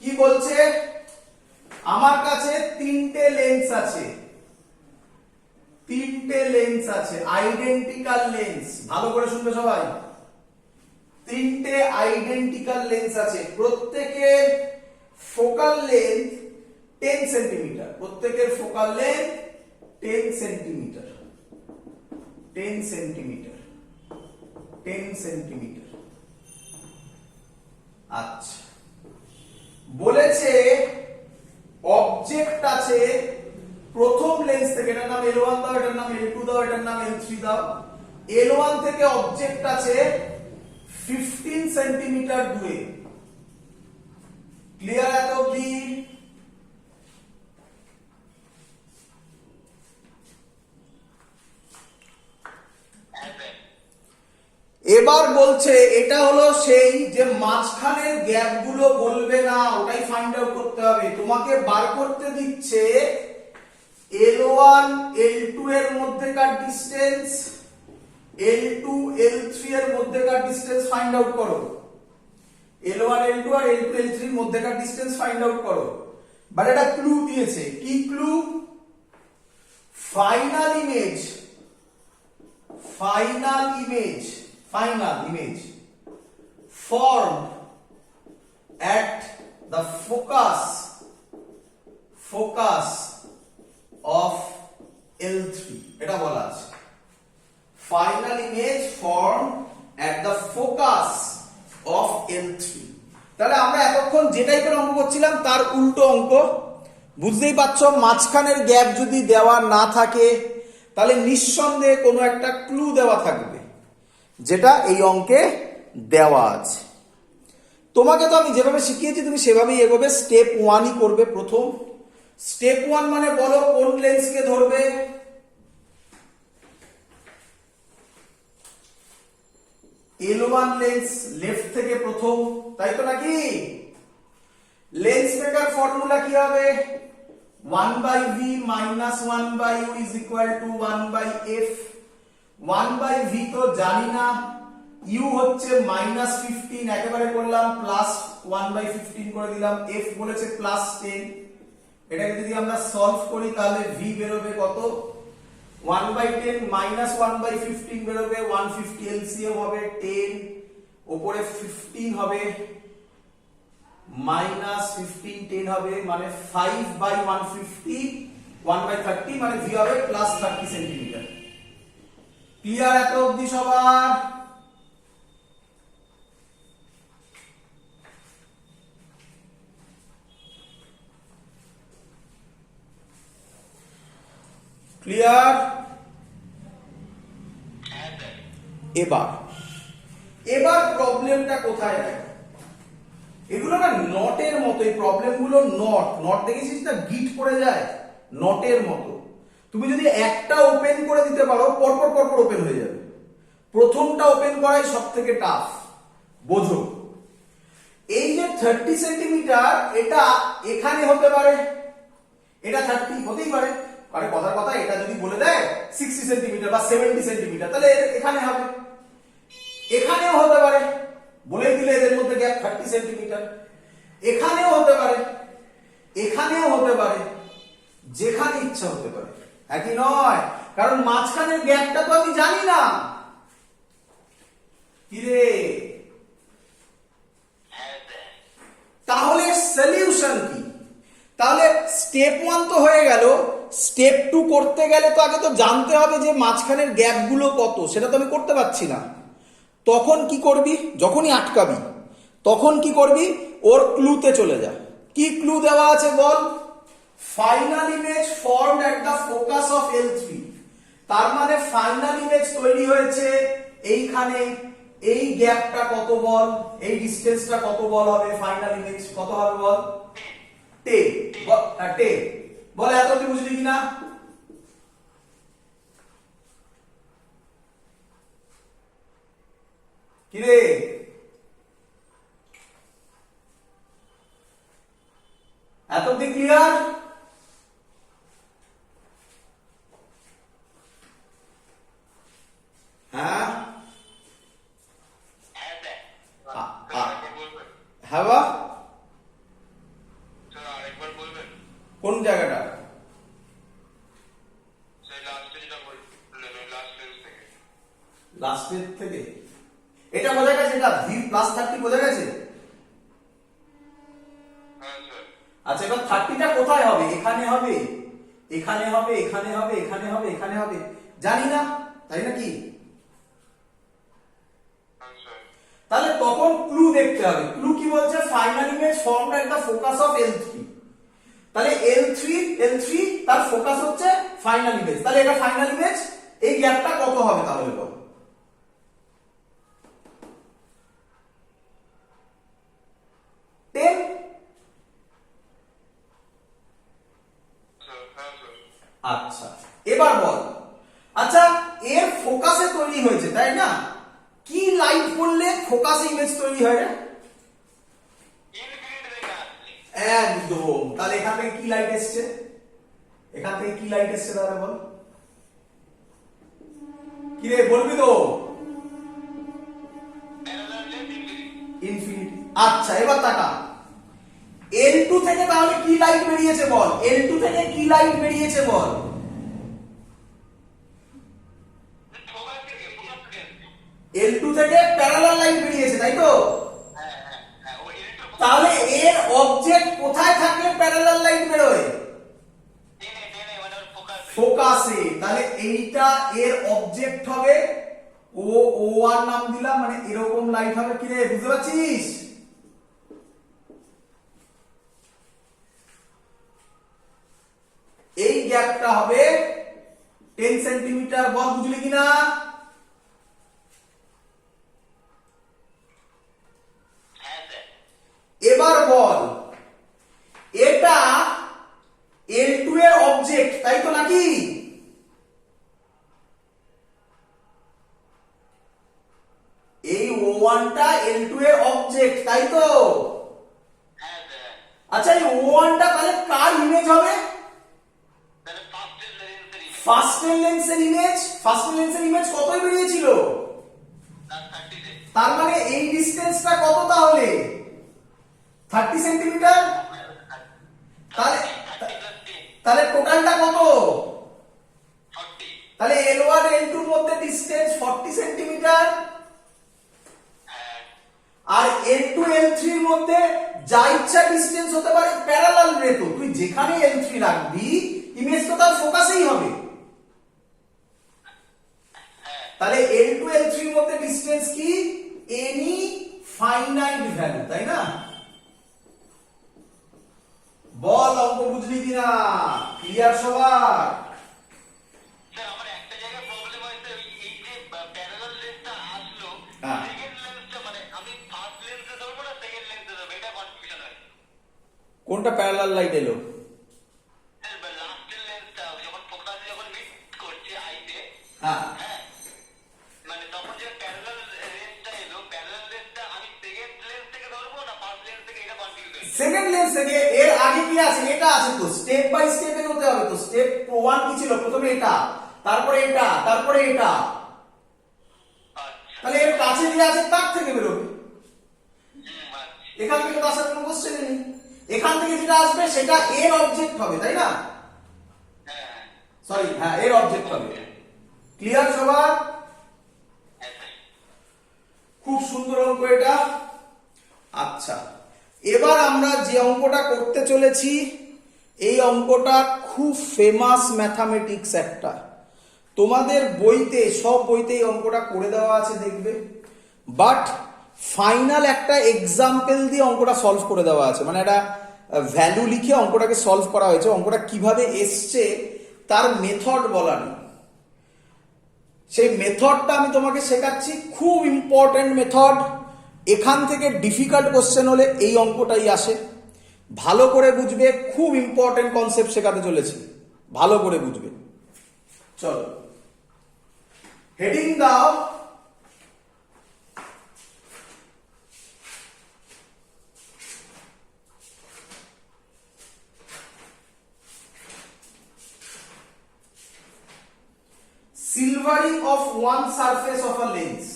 কি বলছে, আমার কাছে তিনটে লেন্স আছে, তিনটে লেন্স আছে, আইডেন্টিক্যাল লেন্স। ভালো করে শুনবে সবাই, তিনটে আইডেন্টিক্যাল লেন্স আছে, প্রত্যেকের ফোকাল লেন্থ 10 সেন্টিমিটার, প্রত্যেকের focal length 10 centimetre, 10 centimetre, 10 centimetre. আচ্ছা, বলেছে অবজেক্ট আছে প্রথম লেন্স থেকে, এটার নাম L1 দাও, এটার নাম L2 দাও, এটার নাম L3 দাও। L1 থেকে অবজেক্ট আছে 15 সেন্টিমিটার দূরে। ক্লিয়ার এত অবধি? এবার বলছে এটা হলো সেই যে মাঝখানের গ্যাপ গুলো বলবে না, ওটাই ফাইন্ড আউট করতে হবে। তোমাকে বার করতে দিচ্ছে L1 L2 এর মধ্যেকার ডিসটেন্স, L2 L3 এর মধ্যেকার ডিসটেন্স ফাইন্ড আউট করো। L1 L2 আর L2 L3 এর মধ্যেকার ডিসটেন্স ফাইন্ড আউট করো। বাট এটা ক্লু দিয়েছে, কি clue? Final image, final image, final image formed at the focus of L3, এটা বলা আছে final image formed at the focus of L3। তাহলে আমরা এতক্ষণ যে টাইপের অঙ্ক করছিলাম তার উল্টো অঙ্ক। বুঝতেই পারছো, মাঝখানের গ্যাপ যদি দেওয়া না থাকে তাহলে নিঃসন্দেহে কোনো একটা ক্লু দেওয়া থাকবে, যেটা এই অঙ্কে দেওয়া আছে। তোমাকে তো আমি যেভাবে শিখিয়েছি তুমি সেভাবেই এগোবে। স্টেপ 1ই করবে প্রথম। স্টেপ 1 মানে বলো কোন লেন্সকে ধরবে? L1 লেন্স লেফট থেকে প্রথম, তাই তো নাকি? লেন্স মেকার ফর্মুলা কি হবে? 1/v minus 1/u is equal to 1/f। 1/v তো জানি না, u হচ্ছে -15, একেবারে করলাম প্লাস 1/15 করে দিলাম, f বলেছে +10। এটাকে যদি আমরা সলভ করি তাহলে v বেরোবে কত? 1/10 minus 1/15 বেরোবে 150, LCM হবে 10, উপরে 15 হবে, -15 10 হবে, মানে 5/150, 1/30, মানে v হবে +30 সেন্টিমিটার। ক্লিয়ার এত অবধি সবার? ক্লিয়ার? এবার প্রবলেমটা কোথায় দেখো, এগুলো না নটের মতো, এই প্রবলেমগুলো নট দেখেছিস না, গিট পড়ে যায় নটের মতো। তুমি যদি একটা ওপেন করে দিতে পারো পরপর পরপর ওপেন হয়ে যাবে। প্রথমটা ওপেন করাই সব থেকে টাফ, বোঝো। এই যে 30 সেন্টিমিটার, এটা এখানে হতে পারে, এটা 30 হতেই পারে। আরে কথার কথা, এটা যদি বলে দেয় 60 সেন্টিমিটার বা 70 সেন্টিমিটার, তাহলে এখানে হবে। এখানেও হতে পারে, বলে দিলে এদের মধ্যে গ্যাপ 30 সেন্টিমিটার। এখানেও হতে পারে, এখানেও হতে পারে, যেখানে ইচ্ছা হতে পারে, একই নয়। কারণ মাঝখানের গ্যাপটা তো আমি জানি না। কি রে? তাহলে সলিউশন কি? তাহলে স্টেপ 1 তো হয়ে গেল, স্টেপ 2 করতে গেলে তো আগে তো জানতে হবে যে মাঝখানের গ্যাপগুলো কত, সেটা তো আমি করতে পারছি না। তখন কি করবি? যখনই আটকাবি তখন কি করবি? ওর ক্লুতে চলে যা। কি ক্লু দেওয়া আছে বল? Final image formed at the focus of L3। তার মানে ফাইনাল ইমেজ তৈরি হয়েছে এইখানে। এই গ্যাপটা কত বল? এই ডিসটেন্সটা কত বল হবে? ফাইনাল ইমেজ কত হবে বল? 10। 10 বল। এত কি বুঝলি কিনা? কি রে? এত কি ক্লিয়ার? হ্যাঁ হ্যাঁ বা কোন জায়গাটা? লাস্টের থেকে এটা বোঝা গেছে, এটা v প্লাস 30 বোঝা গেছে। আচ্ছা এবার 30টা কোথায় হবে? এখানে হবে, এখানে হবে, এখানে হবে, এখানে হবে, এখানে হবে, জানি না, তাই নাকি? তাহলে তখন ক্লু দেখতে হবে। ক্লু কি বলছে? Final image formed at the focus of L3। তাহলে L3 তার ফোকাস হচ্ছে ফাইনাল ইমেজ, তাহলে এটা ফাইনাল ইমেজ। এই গ্যাপটা কত হবে তাহলে বল? 10। আচ্ছা এবার বল, আচ্ছা এর ফোকাসে তৈরি হয়েছে তাই না? কি লাইট পড়লে ফোকাসে ইমেজ তৈরি হয় রে? একদম। তাহলে এখান থেকে কি লাইট এসছে? এখান থেকে কি লাইট এসছে তাহলে বল? কি রে বলবি তো? ইনফিনিটি। আচ্ছা এবার তাকা, L2 থেকে তাহলে কি লাইট বেরিয়েছে বল? L2 থেকে কি লাইট বেরিয়েছে বল? L2 থেকে প্যারালাল লাইট বেরিয়েছে তাই তো? তাহলে এর অবজেক্ট কোথায় থাকলে প্যারালাল লাইট বেরোয়? ফোকাসে। তাহলে এইটা এর অবজেক্ট হবে, O1 নাম দিলাম, মানে এরকম লাইট হবে। কি রে বুঝতে পারছিস? এই গ্যাপটা হবে 10 সেন্টিমিটার। বল বুঝলি কিনা? এবার বল, এটা L2 এর অবজেক্ট তাই তো নাকি? এই O1 টা L2 এর অবজেক্ট তাই তো? আচ্ছা এই O1 টা তাহলে কার ইমেজ হবে? ফার্স্টের লেন্সের ইমেজ। ফার্স্টের লেন্সের ইমেজ কতই বেরিয়েছিল? তার মানে এই ডিসটেন্সটা কত তাহলে? 30 সেন্টিমিটার। তাহলে তাহলে টোটালটা কত? তাহলে L1 L2 এর মধ্যে ডিসটেন্স 40 সেন্টিমিটার, আর L2 L3 এর মধ্যে যা ইচ্ছা ডিসটেন্স হতে পারে, প্যারালাল রে তো তুই যেখানে L3 রাখবি ইমেজ তো তার ফোকাসেই হবে। তাহলে L2 L3 এর মধ্যে ডিসটেন্স কি? এনি ফাইনাইট ভ্যালু তাই না? বল অঙ্ক বুঝলি কিনা? ক্লিয়ার সবার? স্যার আমার একটা জায়গায় প্রবলেম হয়েছে, এই যে প্যারালাল লেন্সটা আসলো, সেকেন্ড লেন্সটা মানে আমি ফার্স্ট লেন্সে ধরবো না সেকেন্ড লেন্সে ধরবো, এটা কনফিউশন হয়। কোনটা প্যারালাল লাইট এলো? স্যার লাস্টের লেন্সটা যখন ফোকাসে যখন মিট করছে আইতে, হ্যাঁ হ্যাঁ, মানে তখন যে প্যারালাল লেন্সটা এলো, প্যারালাল লেন্সটা আমি সেকেন্ড লেন্স থেকে ধরবো না ফার্স্ট লেন্স থেকে, এটা কনফিউজ হয়েছে। সেকেন্ড লেন্স থেকে। এর আগে কি আছে? এটা আছে তো, স্টেপ বাই স্টেপ এগোতে হবে তো। স্টেপ 1 কি ছিল? প্রথমে এটা, তারপরে এটা, তারপরে এটা। তাহলে এর কাছে দিয়ে আছে, তার থেকে বেরোবে। এখান থেকে তো আসার কোনো কোশ্চেন নেই। এখান থেকে যেটা আসবে সেটা এর অবজেক্ট হবে তাই না? সরি হ্যাঁ এর অবজেক্ট হবে। ক্লিয়ার সবার? খুব সুন্দর অঙ্ক এটা। আচ্ছা এবার আমরা যে অঙ্কটা করতে চলেছি, এই অঙ্কটা খুব ফেমাস ম্যাথামেটিক্স একটা। তোমাদের বইতে, সব বইতে এই অঙ্কটা করে দেওয়া আছে দেখবে, বাট ফাইনাল একটা এক্সাম্পল দিয়ে অঙ্কটা সলভ করে দেওয়া আছে। মানে একটা ভ্যালু লিখে অঙ্কটাকে সলভ করা হয়েছে। অঙ্কটা কিভাবে এসছে তার মেথড বলা নেই, সেই মেথডটা আমি তোমাকে শেখাচ্ছি। খুব ইম্পর্টেন্ট মেথড। এখান থেকে ডিফিকাল্ট কোশ্চেন হলে এই অঙ্কটাই আসে। ভালো করে বুঝবে, খুব ইম্পর্টেন্ট কনসেপ্ট শেখাতে চলেছি, ভালো করে বুঝবে। চলো হেডিং দাও, silvering of one surface of a lens।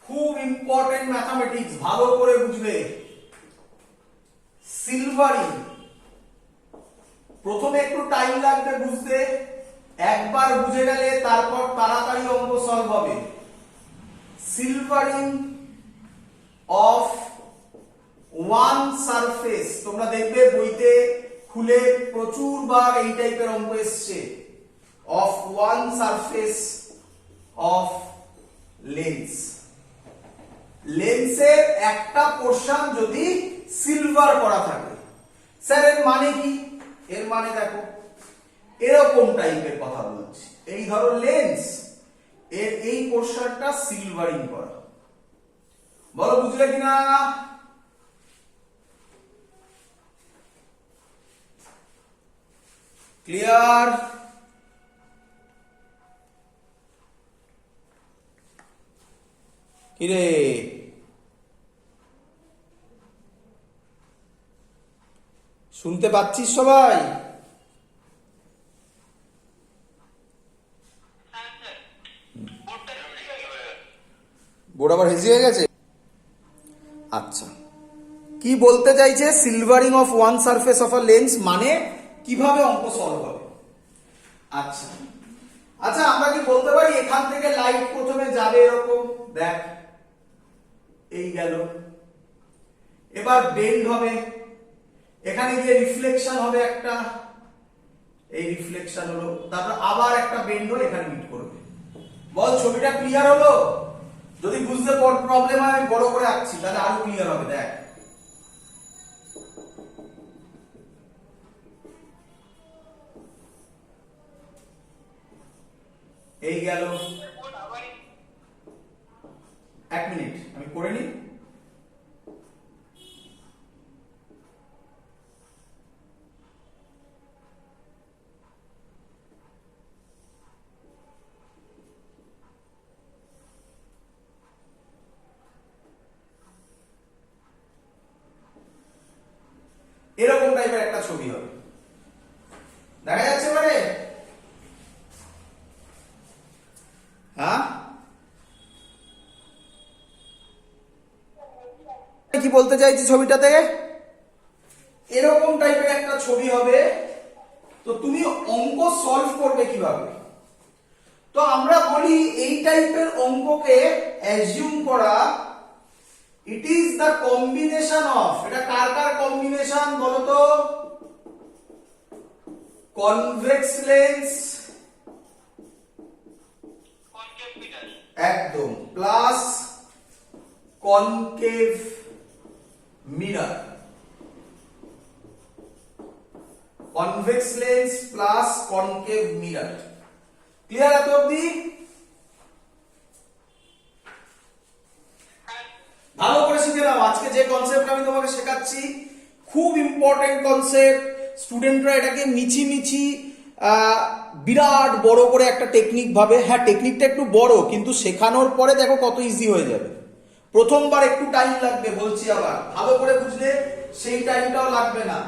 খুব ইম্পর্টেন্ট ম্যাথামেটিক্স, ভালো করে বুঝবে। সিলভারিং। প্রথমে একটু টাইম লাগবে বুঝতে, একবার বুঝে গেলে তারপর তাড়াতাড়ি অঙ্ক সলভ হবে। সিলভারিং অফ ওয়ান সারফেস, তোমরা দেখবে বইতে খুলে প্রচুর বার এই টাইপের অঙ্ক এসছে। Of one surface of lens, লেন্সের একটা পোর্শন যদি সিলভার করা থাকে, স্যার এর মানে কি? এর মানে দেখো এরকম টাইপের কথা বলছি, এই ধরো লেন্স, এর এই পোর্শনটা সিলভারিং করা। বলো বুঝলে কিনা? ক্লিয়ার? কিরে শুনতে পাচ্ছিস সবাই? বোর্ড আবার হেজি হয়ে গেছে। আচ্ছা, কি বলতে চাইছে silvering of one surface of a lens মানে কিভাবে অঙ্ক সলভ হবে? আচ্ছা আচ্ছা, আমরা কি বলতে পারি এখান থেকে লাইট প্রথমে যাবে এরকম, দেখ এই গেল, এবার বেন্ড হবে, এখানে গিয়ে রিফ্লেকশন হবে একটা, এই রিফ্লেকশন হলো, তারপর আবার একটা বেন্ড হয়ে এখানে মিট করবে। বল ছবিটা ক্লিয়ার হলো? যদি বুঝতে প্রবলেম হয় আমি বড় করে আঁকছি তাহলে আরো ক্লিয়ার হবে। দেখ এই গেল, এক মিনিট আমি করে নিই। এরকম টাইপের একটা ছবি হবে, দেখা যাচ্ছে মানে? হ্যাঁ, কি বলতে চাইছি ছবিটাতে? এরকম টাইপের একটা ছবি হবে। তো তুমি অঙ্ক সলভ করবে কিভাবে? তো আমরা বলি এই টাইপের অঙ্ককে অ্যাজিউম করা it is the combination of, এটা কার কার কম্বিনেশন বলো তো? কনভেক্স লেন্স একদম plus concave mirror, convex lens plus concave mirror. Clear এত অবধি? ভালো করে শিখে নাও, আজকে যে কনসেপ্ট আমি তোমাকে শেখাচ্ছি খুব ইম্পর্টেন্ট কনসেপ্ট। স্টুডেন্টরা এটাকে মিছি বিরাট বড় করে একটা টেকনিক ভাবে। হ্যাঁ, টেকনিকটা একটু বড়, কিন্তু শেখানোর পরে দেখো কত ইজি হয়ে যাবে। প্রথমবার একটু টাইম লাগবে বলছি, আবার ভালো করে বুঝলে সেই টাইমটাও লাগবে না।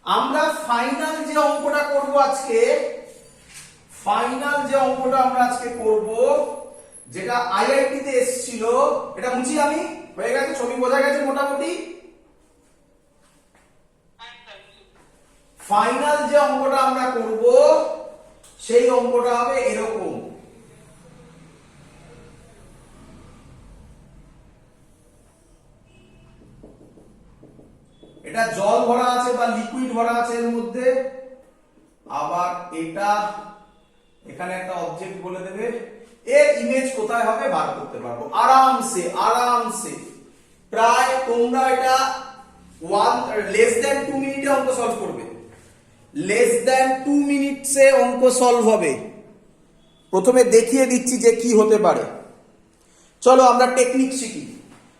আমরা ফাইনাল যে অঙ্কটা করব আজকে, ফাইনাল যে অঙ্কটা আমরা আজকে করব, যেটা আইআইটি তে এসেছিল, এটা মুছি আমি, হয়ে গেছে, ছবি বোঝা গেছে মোটামুটি। ফাইনাল যে অঙ্কটা আমরা করব সেই অঙ্কটা হবে এরকম। এটা জল ভরা আছে বা লিকুইড ভরা আছে এর মধ্যে, আবার এটা এখানে একটা অবজেক্ট বলে দেবে, এর ইমেজ কোথায় হবে বার করতে পারবো আরামসে আরামসে। প্রায় তোমরা এটা লেস দ্যান 2 মিনিটে অঙ্ক সলভ করবে, লেস দ্যান 2 মিনিটসে অঙ্ক সলভ হবে। প্রথমে দেখিয়ে দিচ্ছি যে কি হতে পারে। চলো আমরা টেকনিক শিখি,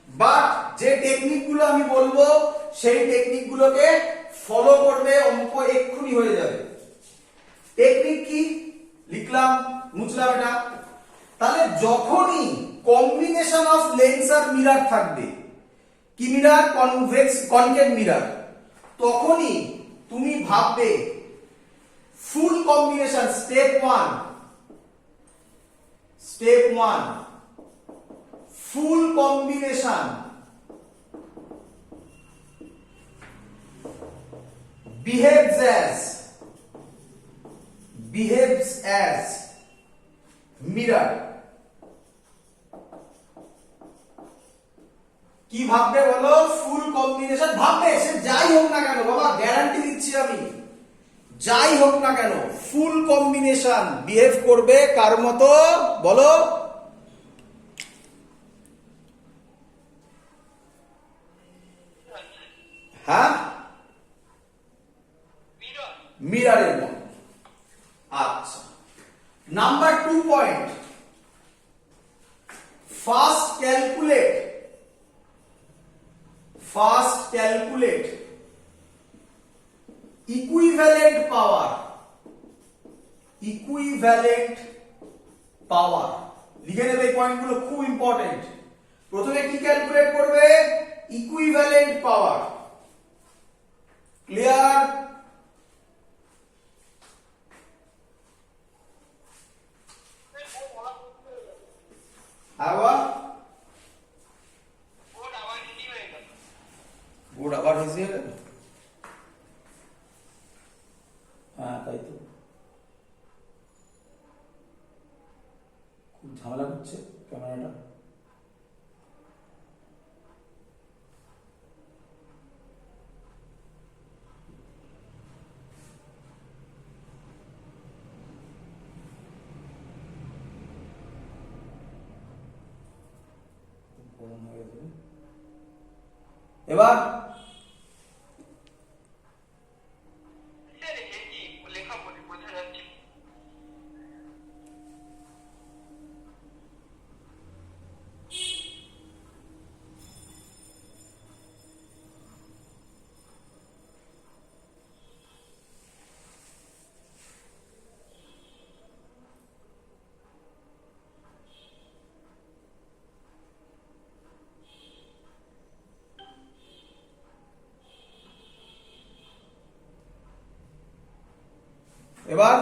বাট যে টেকনিকগুলো আমি বলবো সেই টেকনিকগুলোকে ফলো করবে, অঙ্ক এক্ষুনি হয়ে যাবে। টেকনিক কি লিখলাম, মুছলাম এটা। তাহলে যখনই কম্বিনেশন অফ লেন্স আর মিরর থাকবে, কি মিরর? কনভেক্স কনকেভ মিরর, তখনই তুমি ভাববে full combination. Step 1 full combination. behaves as mirror. কি ভাববে বলো? ফুল কম্বিনেশন ভাববে, সে যাই হোক না কেন বাবা, গ্যারান্টি দিচ্ছি আমি, যাই হোক না কেন ফুল কম্বিনেশন বিহেভ করবে কার মতো বলো? হ্যাঁ, মিরারের মতো। আচ্ছা, number 2 point, first calculate equivalent পাওয়ার। লিখে নেবে এই পয়েন্টগুলো, খুব ইম্পর্টেন্ট। প্রথমে কি ক্যালকুলেট করবে? ইকুইভ্যালেন্ট পাওয়ার। ক্লিয়ার? আবার বোর্ড আবার হেসে গেল। হ্যাঁ তাই তো, খুব ঝামেলা করছে ক্যামেরাটা। এবার এবার